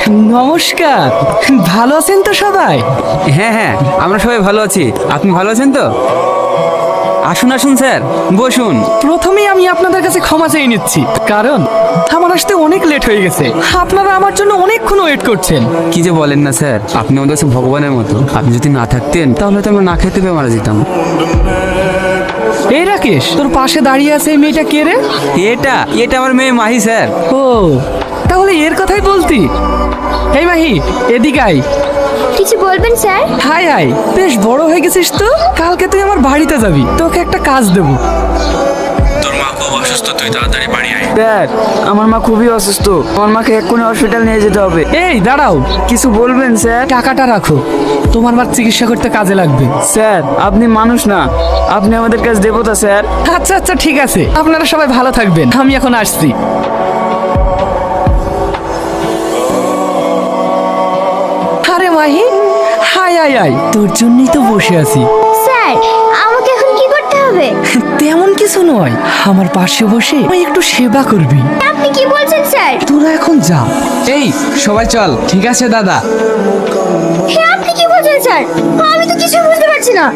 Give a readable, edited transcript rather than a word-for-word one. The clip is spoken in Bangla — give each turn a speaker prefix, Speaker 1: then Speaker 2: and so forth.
Speaker 1: নমস্কার, ভালো আছেন তো সবাই?
Speaker 2: হ্যাঁ হ্যাঁ, আমরা সবাই ভালো আছি। আপনি ভালো আছেন তো? আসুন আসুন স্যার, বসুন।
Speaker 1: প্রথমেই আমি আপনাদের কাছে ক্ষমা চেয়ে নিচ্ছি, কারণ আমার আসতে অনেক লেট হয়ে গেছে। আপনারা আমার জন্য অনেকক্ষণ ওয়েট করছেন।
Speaker 2: কি যে বলেন না স্যার, আপনি আমাদের কাছে ভগবানের মতো। আপনি যদি না থাকতেন তাহলে তো আমরা না খেতে পেয়ে মারা যেতাম।
Speaker 1: এই রাকেশ, তোর পাশে দাঁড়িয়ে আছে এই মেয়েটা কে রে?
Speaker 2: এটা এটা আমার মেয়ে মাহি স্যার।
Speaker 1: ও, তাহলে এর কথাই বলতি। এই মাহি, এদিকে আয়।
Speaker 3: কিছু বলবেন স্যার?
Speaker 1: হাই হাই, বেশ বড় হয়ে গেছিস তো। কালকে তুই আমার বাড়িতে যাবি, তোকে একটা কাজ দেবো।
Speaker 2: তোর মা খুব অসুস্থ, তুই তাড়াতাড়ি বাড়ি আয়।
Speaker 4: স্যার, আমার মা খুবই অসুস্থ, আমার মাকে এক্ষুনি হসপিটাল নিয়ে যেতে হবে।
Speaker 1: এই দাঁড়াও,
Speaker 4: কিছু বলবেন স্যার?
Speaker 1: টাকাটা রাখো, তোমার মার চিকিৎসা করতে কাজে লাগবে।
Speaker 4: স্যার, আপনি মানুষ না, আপনি আমাদের কাছে দেবতা স্যার।
Speaker 1: আচ্ছা আচ্ছা, ঠিক আছে, আপনারা সবাই ভালো থাকবেন, আমি এখন আসছি। আরে মাহি, হাই আয় আয়, তোর জন্যই তো বসে আছি।
Speaker 3: স্যার, আমাকে এখন কি করতে হবে?
Speaker 1: তেমন কিছু নয়, আমার পাশে বসে আমায় একটু সেবা করবি।
Speaker 3: আপনি কি বলছেন স্যার?
Speaker 1: তোরা এখন যা।
Speaker 5: এই সবাই চল। ঠিক আছে দাদা।
Speaker 3: হ্যাঁ, আপনি কি বলছেন স্যার? আমি তো কিছু বুঝতে পারছি না।